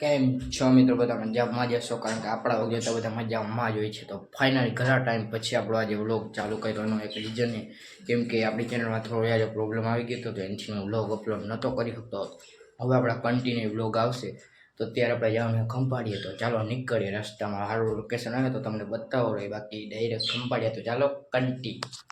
કેમ છો મિત્રો? બધા મજામાં જ હશો, કારણ કે આપણા વગર તો બધા મજામાં જ હોય છે. તો ફાઇનલી ઘણા ટાઈમ પછી આપણો આજે વ્લોગ ચાલુ કરવાનો એક રીઝન છે, કેમ કે આપણી ચેનલમાં થોડો આજે પ્રોબ્લેમ આવી ગયો હતો, તો એનાથી હું વ્લોગ અપલોડ નહોતો કરી શકતો. હવે આપણા કન્ટિન્યુ વ્લોગ આવશે, તો ત્યારે આપણે જવાનું ખંભાળીએ. તો ચાલો નીકળીએ. રસ્તામાં સારું લોકેશન આવે તો તમને બતાવો રહે, બાકી ડાયરેક્ટ ખંભાળીએ. તો ચાલો કન્ટિન્યુ.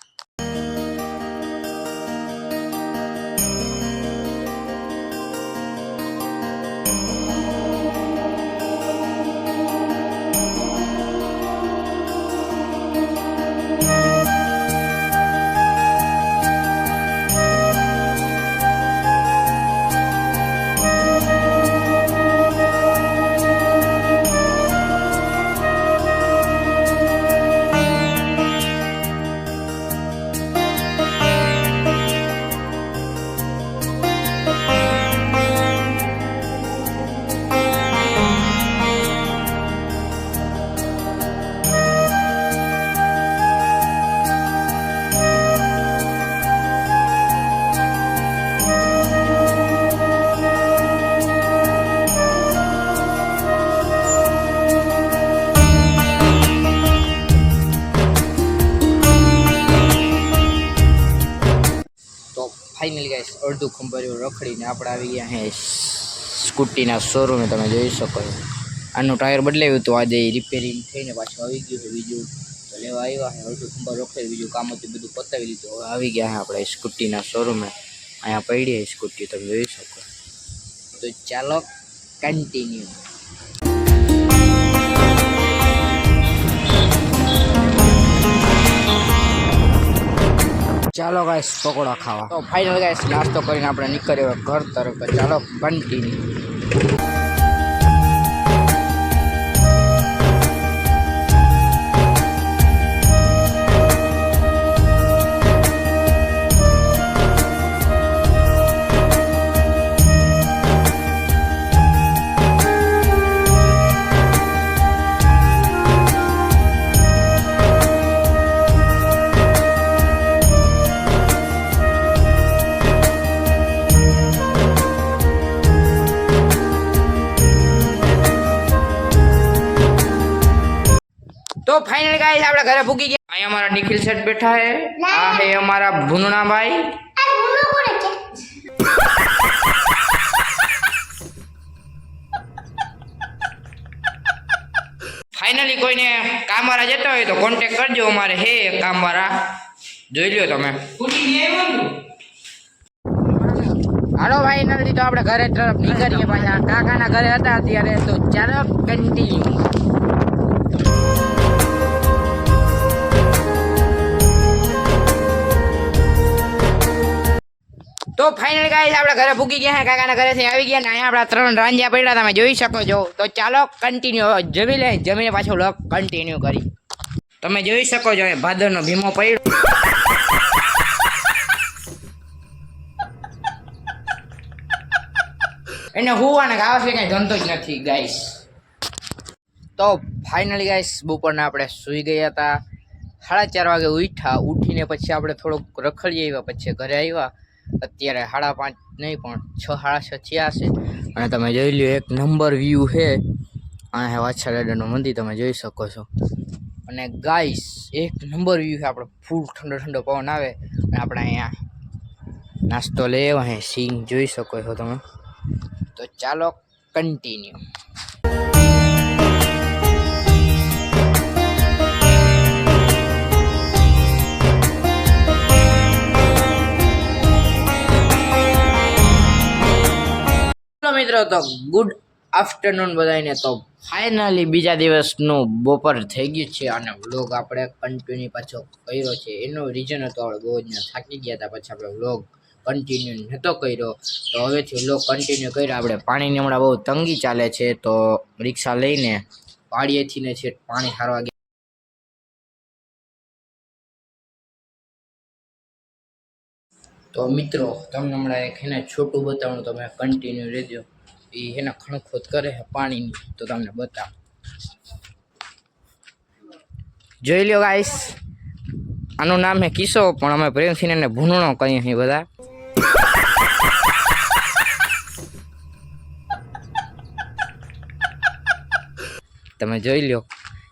ફાઇનલી ગાઈસ અડધું ખંભાળ્યું રખડીને આપણે આવી ગયા હે સ્કૂટીના શોરૂમે. તમે જોઈ શકો છો, આનું ટાયર બદલાવ્યું તો આજે રિપેરિંગ થઈને પાછું આવી ગયું છે. બીજું તો લેવા આવ્યા છે, અડધું ખંભાળ રખડી, બીજું કામ હતું બધું પતાવી લીધું. હવે આવી ગયા છે આપણે સ્કૂટીના શોરૂમે. અહીંયા પડી સ્કૂટી, તમે જોઈ શકો. તો ચાલો કન્ટિન્યુ. ચાલો ગાઈસ પકોડા ખાવા. તો ફાઇનલ ગાઈસ નાસ્તો કરીને આપણે નીકળ્યો ઘર તરફ. ચાલો કન્ટિન્યુ. तो फाइनल गाइस આપણે ઘરે ભૂકી ગયા. અહીંયા અમારા નિખિલ સેટ બેઠા હે. આ હે અમારા ભુનણા ભાઈ. ફાઇનલી કોઈને કામવાળા જતા હોય તો કોન્ટેક્ટ કરજો. અમારે હે કામવાળા, જોઈ લ્યો તમે. હાલો ફાઇનલી તો આપણે ઘરે તરફ નીકળીએ. પાછા કાકાના ઘરે હતા અત્યારે. તો ચાલો કન્ટિન્યુ. તો ફાઇનલ ગાઈસ આપણે ઘરે ભૂકી ગયા. કાકાના ઘરેથી આવી ગયા ને અહીંયા આપણા 3 રાંજ્યા પડ્યા, તમે જોઈ શકો છો. તો ચાલો કન્ટિન્યુ. જમીને પાછો વ્લોગ કન્ટિન્યુ કરી. તમે જોઈ શકો છો ભાદરનો ભીમો પડ્યો. એને હુવાને ખાવા છે કઈ ધંધો જ નથી ગાઈસ. તો ફાઇનલી ગાઈસ બપોરના આપણે સૂઈ ગયા હતા. 4:30 વાગે ઉઠીને પછી આપણે થોડુંક રખડી આવ્યા, પછી ઘરે આવ્યા. અત્યારે 5:30 નહીં પણ 6:30 થયા છે. અને તમે જોઈ લ્યો એક નંબર વ્યૂ છે. અહીંયા વાછા દાદાનું મંદિર તમે જોઈ શકો છો. અને ગાઈસ એક નંબર વ્યૂ છે. આપણે ફૂલ ઠંડો ઠંડો પવન આવે. અને આપણે અહીંયા નાસ્તો લઈ આવ્યા છે, સિંગ જોઈ શકો છો તમે. તો ચાલો કન્ટિન્યુ. મિત્રો તો ગુડ આફ્ટરનૂન બધાને. તો ફાઇનલી બીજા દિવસનું બપોર થઈ ગયું છે અને વ્લોગ આપણે કન્ટિન્યુ પાછો કર્યો છે. એનો રીઝન હતો આપણે બહુ જ થાકી ગયા હતા, પછી આપણે વ્લોગ કન્ટિન્યુ નહોતો કર્યો. તો હવેથી વ્લોગ કન્ટિન્યુ કર્યો. આપણે પાણીની હમણાં બહુ તંગી ચાલે છે, તો રિક્ષા લઈને વાડીએથી ને છે પાણી હારવા ગયા. તો મિત્રો તમને હમણાં એક એને છોટું બતાવવાનું, તમે કન્ટિન્યુ રહેજો. એ એના ખણખોદ કરે છે પાણીની, તો તમને બતાવો. જોઈ લ્યો ગાઈસ, આનું નામ હે કિસ્સો, પણ અમે પ્રેમથી એને ભૂનણો કહીએ છીએ બધા. તમે જોઈ લો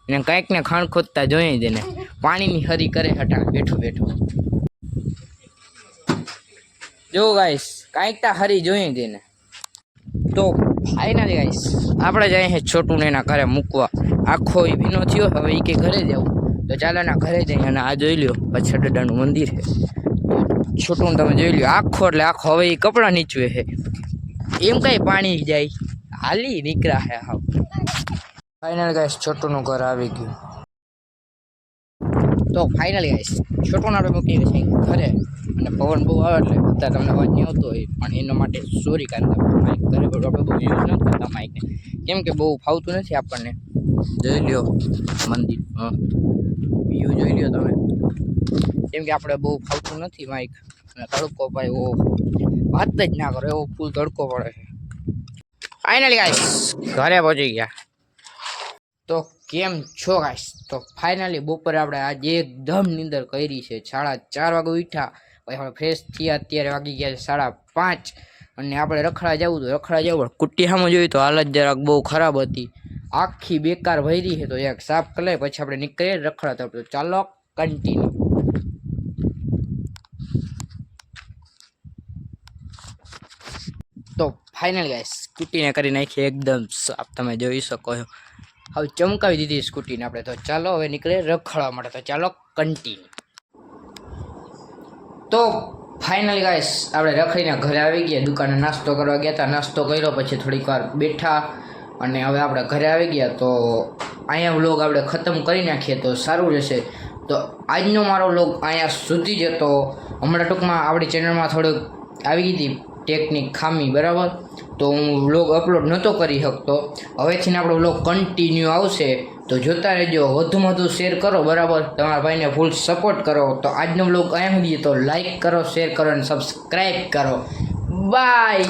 એને કંઈક ને ખાણ ખોદતા જોઈએ જ એને પાણીની હરી કરે હટા બેઠો બેઠો જો ગાઈસ કાંઈક તા હરી જોઈએ જ એને તો ફાઇનલી ગાઈસ આપણે જઈએ છીએ છોટું ને એના ઘરે મૂકવા આખો એ ભીનો થયો હવે એ કે ઘરે જવું તો ચાલો એના ઘરે જઈએ અને આ જોઈ લ્યો પછા દાદાનું મંદિર છે છોટું તમે જોઈ લ્યો આખો એટલે આખો હવે એ કપડાં નીચવે છે એમ કઈ પાણી જાય હાલી નીકળ્યા હે હાવ ફાઇનલ ગાઈસ છોટુંનું ઘર આવી ગયું તો ફાઇનલી ગાઈસ છોટુંને આપણે મૂકી છે ઘરે અને પવન બહુ આવે એટલે બધા તમને અવાજ નહીં આવતો હોય પણ એના માટે સોરી કારણ કે માઇક ઘરે આપણે બહુ યુઝ નથી કરતા માઇકને કેમ કે બહુ ફાવતું નથી આપણને જોઈ લ્યો મંદિર વ્યૂ જોઈ લ્યો તમે કેમ કે આપણે બહુ ફાવતું નથી માઇક અને તડકો ભાઈ ઓ વાત જ ના કરો એવો ફૂલ તડકો પડે છે ફાઇનલી ગાઈસ ઘરે પહોંચી ગયા તો કેમ છો ગાઈસ તો ફાઇનલી બપોરે આપણે આજે એકદમ નીંદર કરી છે 4:30 વાગે ઉઠ્યા પછી આપણે ફ્રેશ થયા અત્યારે વાગી ગયા 5:30 અને આપણે રખડા જવું તો રખડા જવું કુટ્ટી સામે જોયું તો હાલત જરાક બહુ ખરાબ હતી આખી બેકાર ભરી છે તો એક સાફ કરી લે પછી આપણે નીકળીએ રખડા તો ચાલો કન્ટિન્યુ તો ફાઇનલ ગાઈસ સ્કૂટીને કરી નાખી એકદમ સાફ તમે જોઈ શકો છો હવે ચમકાવી દીધી સ્કૂટીને આપણે તો ચાલો હવે નીકળે રખડવા માટે તો ચાલો કન્ટિન્યુ તો ફાઇનલી ગાઈસ આપણે રખડીને ઘરે આવી ગયા દુકાને નાસ્તો કરવા ગયા હતા નાસ્તો કર્યો પછી થોડીક વાર બેઠા અને હવે આપણે ઘરે આવી ગયા તો અહીંયા વ્લોગ આપણે ખતમ કરી નાખીએ તો સારું રહેશે તો આજનો મારો વ્લોગ અહીંયા સુધી જ હતો હમણાં ટૂંકમાં આપણી ચેનલમાં થોડુંક આવી ગઈ હતી ટેકનિક ખામી બરાબર તો હું વ્લોગ અપલોડ નહોતો કરી શકતો હવેથી આપણો વ્લોગ કન્ટિન્યુ આવશે તો જોતા રહેજો વધુમાં વધુ શેર કરો બરાબર તમારા ભાઈને ફૂલ સપોર્ટ કરો તો આજનો વ્લોગ અહીંયા સુધી તો લાઈક કરો શેર કરો અને સબસ્ક્રાઈબ કરો બાય